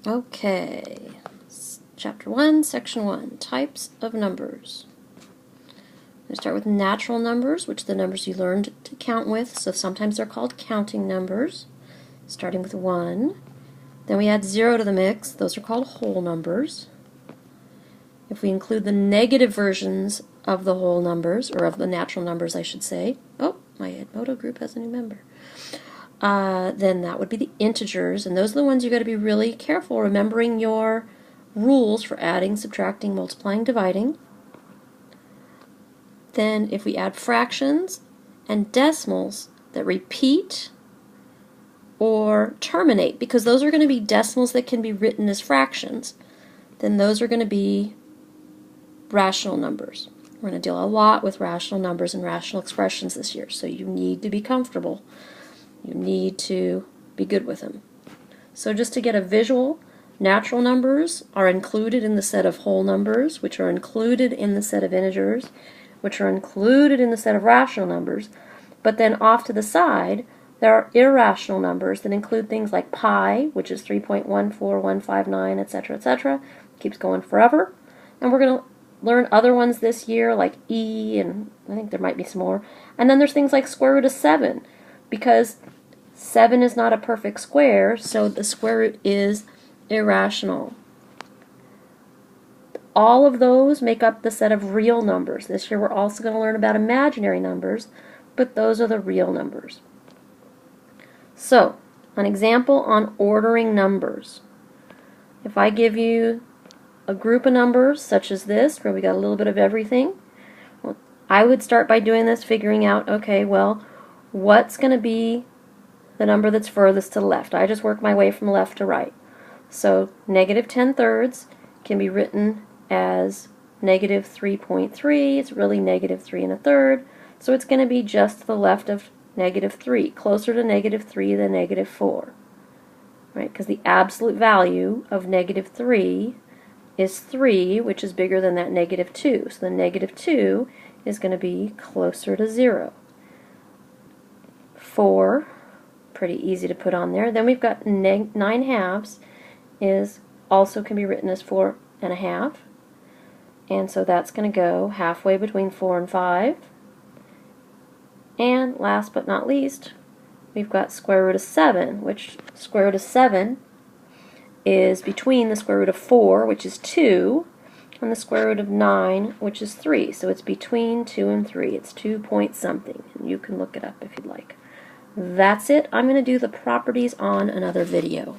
Okay, Chapter 1, Section 1, Types of Numbers. We start with natural numbers, which are the numbers you learned to count with, so sometimes they're called counting numbers, starting with 1. Then we add 0 to the mix, those are called whole numbers. If we include the negative versions of the whole numbers, or of the natural numbers I should say, oh, my Edmodo group has a new member, then that would be the integers, and those are the ones you've got to be really careful remembering your rules for adding, subtracting, multiplying, dividing. Then if we add fractions and decimals that repeat or terminate, because those are going to be decimals that can be written as fractions, then those are going to be rational numbers. We're going to deal a lot with rational numbers and rational expressions this year, so you need to be comfortable. You need to be good with them. So just to get a visual, natural numbers are included in the set of whole numbers, which are included in the set of integers, which are included in the set of rational numbers, but then off to the side there are irrational numbers that include things like pi, which is 3.14159, etc., etc. Keeps going forever. And we're going to learn other ones this year like e, and I think there might be some more. And then there's things like square root of 7, because 7 is not a perfect square, so the square root is irrational. All of those make up the set of real numbers. This year we're also going to learn about imaginary numbers, but those are the real numbers. So, an example on ordering numbers. If I give you a group of numbers such as this, where we got a little bit of everything, well, I would start by doing this, figuring out, okay, well, what's going to be the number that's furthest to the left? I just work my way from left to right. So negative 10/3 can be written as negative 3.3. It's really negative 3 1/3. So it's going to be just to the left of negative 3, closer to negative 3 than negative 4. Right? Because the absolute value of negative 3 is 3, which is bigger than that negative 2. So the negative 2 is going to be closer to 0. 4, pretty easy to put on there. Then we've got 9/2 is also can be written as 4 1/2. And so that's going to go halfway between 4 and 5. And last but not least, we've got square root of 7, which square root of 7 is between the square root of 4, which is 2, and the square root of 9, which is 3. So it's between 2 and 3. It's 2 point something, and you can look it up if you'd like. That's it. I'm going to do the properties on another video.